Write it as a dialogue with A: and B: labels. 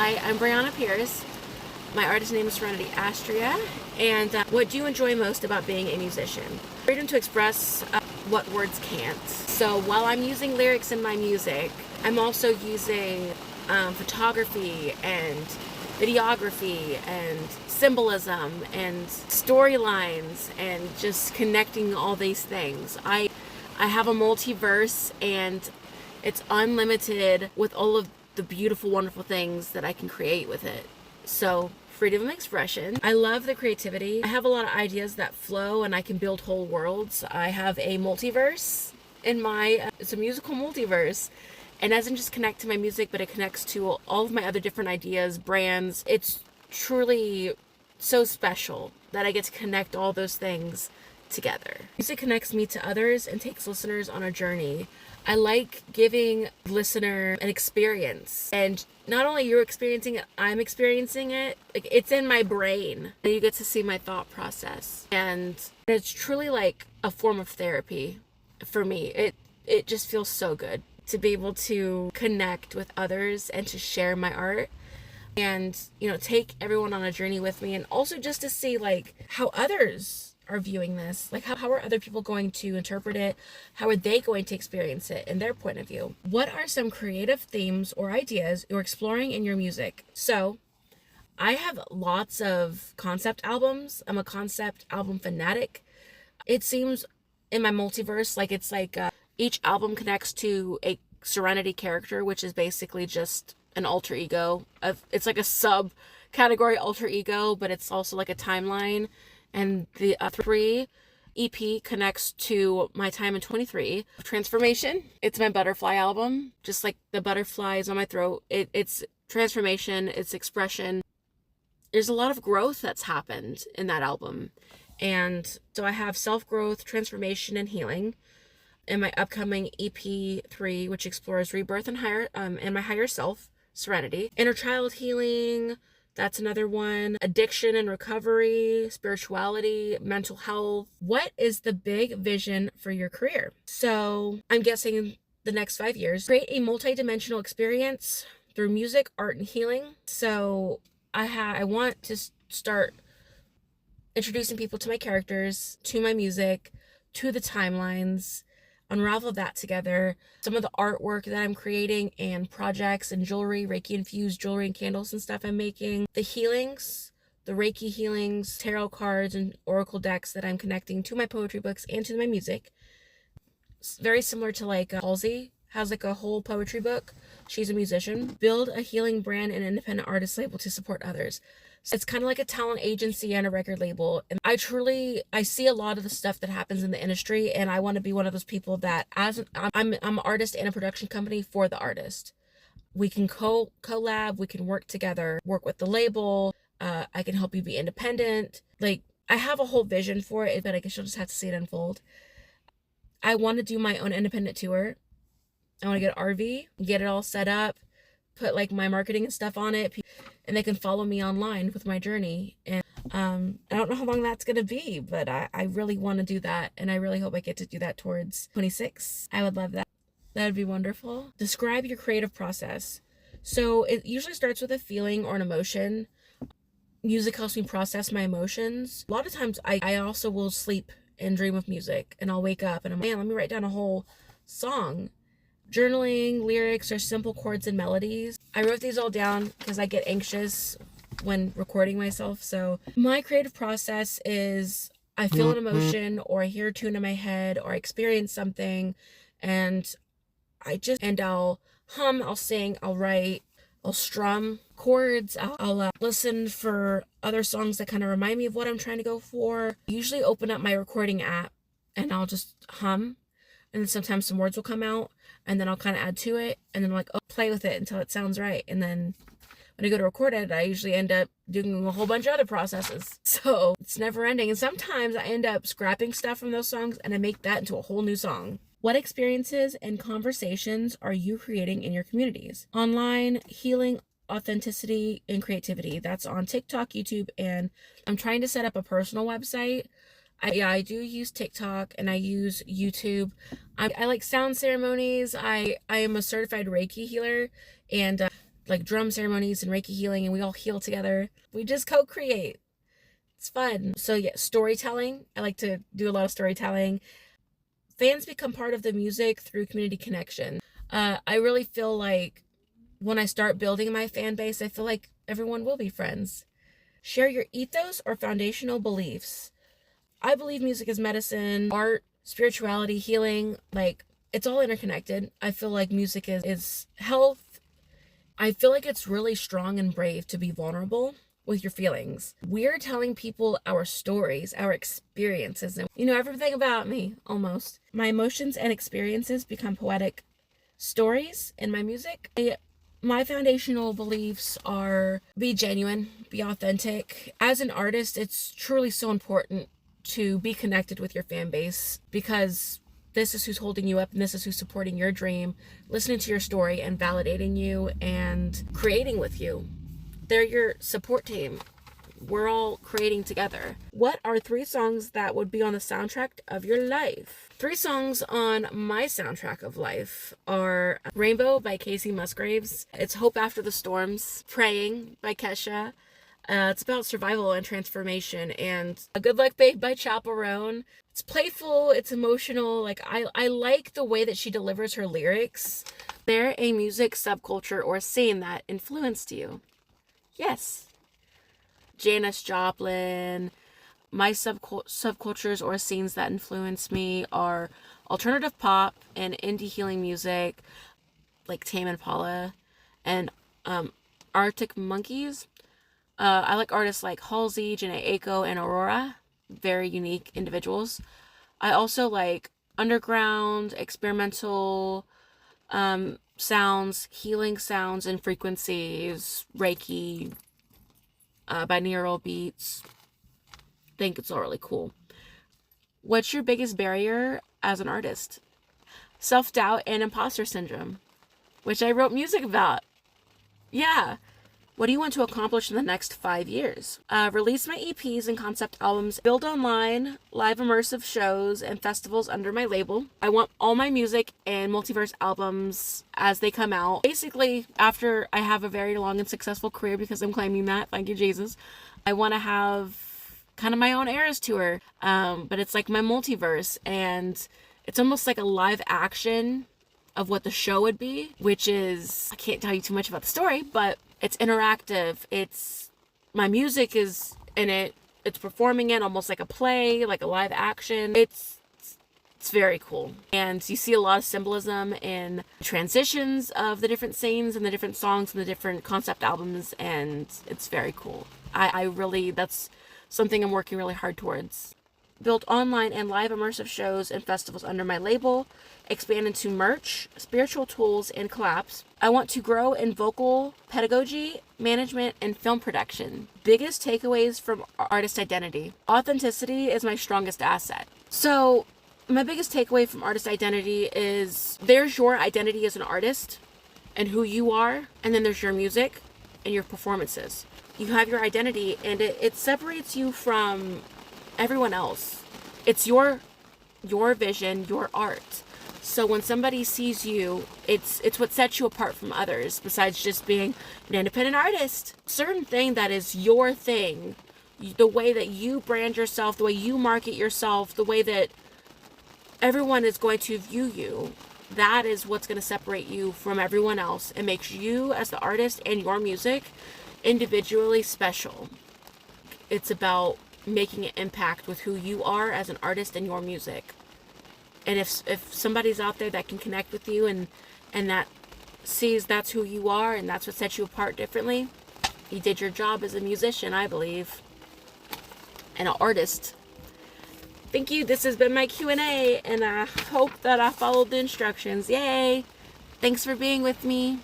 A: Hi, I'm Brianna Pierce. My artist name is Serenity Astria. And what do you enjoy most about being a musician? Freedom to express what words can't. So while I'm using lyrics in my music, I'm also using photography and videography and symbolism and storylines and just connecting all these things. I have a multiverse and it's unlimited with all of the beautiful, wonderful things that I can create with it. So, freedom of expression. I love the creativity. I have a lot of ideas that flow and I can build whole worlds. I have a multiverse in my, it's a musical multiverse. And it doesn't just connect to my music, but it connects to all of my other different ideas, brands. It's truly so special that I get to connect all those things together. Music connects me to others and takes listeners on a journey. I like giving listener an experience, and not only you're experiencing it, I'm experiencing it. Like, it's in my brain and you get to see my thought process, and it's truly like a form of therapy for me. It just feels so good to be able to connect with others and to share my art and, you know, take everyone on a journey with me, and also just to see like how others are viewing this. Like, how are other people going to interpret it? How are they going to experience it in their point of view? What are some creative themes or ideas you're exploring in your music? So I have lots of concept albums. I'm a concept album fanatic. It seems in my multiverse like it's like each album connects to a Serenity character, which is basically just an alter ego of, it's like a sub category alter ego, but it's also like a timeline. And the 3 EP connects to my time in 23. Transformation. It's my butterfly album. Just like the butterflies on my throat. It's transformation. It's expression. There's a lot of growth that's happened in that album. And so I have self-growth, transformation, and healing in my upcoming EP3, which explores rebirth and my higher self, Serenity. Inner child healing. That's another one. Addiction and recovery, spirituality, mental health. What is the big vision for your career? So I'm guessing the next 5 years. Create a multi-dimensional experience through music, art, and healing. So I want to start introducing people to my characters, to my music, to the timelines, unravel that together. Some of the artwork that I'm creating and projects and jewelry, Reiki infused jewelry and candles and stuff I'm making. The healings, the Reiki healings, tarot cards and oracle decks that I'm connecting to my poetry books and to my music. It's very similar to like Halsey has like a whole poetry book. She's a musician. Build a healing brand and independent artist label to support others. So it's kind of like a talent agency and a record label. And I see a lot of the stuff that happens in the industry, and I want to be one of those people that I'm an artist and a production company for the artist. We can collab, we can work together, work with the label. I can help you be independent. Like, I have a whole vision for it, but I guess you'll just have to see it unfold. I want to do my own independent tour. I want to get an RV, get it all set up, put like my marketing and stuff on it, and they can follow me online with my journey. And I don't know how long that's gonna be, but I really want to do that, and I really hope I get to do that towards 26. I would love that. That would be wonderful. Describe your creative process. So it usually starts with a feeling or an emotion. Music helps me process my emotions. A lot of times I also will sleep and dream of music, and I'll wake up and I'm like, man, let me write down a whole song. Journaling, lyrics, or simple chords and melodies. I wrote these all down because I get anxious when recording myself. So my creative process is I feel an emotion, or I hear a tune in my head, or I experience something, and I'll hum, I'll sing, I'll write, I'll strum chords, I'll listen for other songs that kind of remind me of what I'm trying to go for. I usually open up my recording app and I'll just hum, and then sometimes some words will come out, and then I'll kind of add to it, and then I'm like, oh, play with it until it sounds right. And then when I go to record it, I usually end up doing a whole bunch of other processes. So it's never ending. And sometimes I end up scrapping stuff from those songs and I make that into a whole new song. What experiences and conversations are you creating in your communities? Online, healing, authenticity, and creativity. That's on TikTok, YouTube, and I'm trying to set up a personal website. I do use TikTok and I use YouTube. I like sound ceremonies. I am a certified Reiki healer, and like drum ceremonies and Reiki healing, and we all heal together. We just co-create. It's fun. So yeah, storytelling. I like to do a lot of storytelling. Fans become part of the music through community connection. I really feel like when I start building my fan base, I feel like everyone will be friends. Share your ethos or foundational beliefs. I believe music is medicine, art, spirituality, healing. Like, it's all interconnected. I feel like music is health. I feel like it's really strong and brave to be vulnerable with your feelings. We're telling people our stories, our experiences, and everything about me, almost. My emotions and experiences become poetic stories in my music. My foundational beliefs are be genuine, be authentic. As an artist, it's truly so important to be connected with your fan base, because this is who's holding you up and this is who's supporting your dream, listening to your story and validating you and creating with you. They're your support team. We're all creating together. What are 3 songs that would be on the soundtrack of your life? 3 songs on my soundtrack of life are Rainbow by Casey Musgraves. It's Hope After the Storms. Praying by Kesha. It's about survival and transformation. And A Good Luck Babe by Chappell Roan. It's playful, it's emotional. Like, I like the way that she delivers her lyrics. There a music subculture or scene that influenced you? Yes. Janis Joplin. My subcultures or scenes that influence me are alternative pop and indie healing music, like Tame Impala and Arctic Monkeys. I like artists like Halsey, Jhené Aiko, and Aurora. Very unique individuals. I also like underground, experimental sounds, healing sounds and frequencies, Reiki, binaural beats. I think it's all really cool. What's your biggest barrier as an artist? Self-doubt and imposter syndrome, which I wrote music about. Yeah. What do you want to accomplish in the next 5 years? Release my EPs and concept albums, build online, live immersive shows, and festivals under my label. I want all my music and multiverse albums as they come out. Basically, after I have a very long and successful career, because I'm claiming that, thank you, Jesus, I want to have kind of my own Eras tour. But it's like my multiverse, and it's almost like a live action of what the show would be, which is, I can't tell you too much about the story, but it's interactive. It's, my music is in it. It's performing it almost like a play, like a live action. It's very cool. And you see a lot of symbolism in transitions of the different scenes and the different songs and the different concept albums. And it's very cool. I really, that's something I'm working really hard towards. Build online and live immersive shows and festivals under my label, expand into merch, spiritual tools, and collabs. I want to grow in vocal pedagogy, management, and film production. Biggest takeaways from artist identity. Authenticity is my strongest asset. So my biggest takeaway from artist identity is there's your identity as an artist and who you are, and then there's your music and your performances. You have your identity, and it separates you from everyone else. It's your vision, your art. So when somebody sees you, it's what sets you apart from others, besides just being an independent artist. Certain thing that is your thing, the way that you brand yourself, the way you market yourself, the way that everyone is going to view you, that is what's going to separate you from everyone else and makes you as the artist and your music individually special. It's about making an impact with who you are as an artist and your music. And if somebody's out there that can connect with you and that sees that's who you are and that's what sets you apart differently, you did your job as a musician, I believe, and an artist. Thank you. This has been my Q&A, and I hope that I followed the instructions. Yay! Thanks for being with me.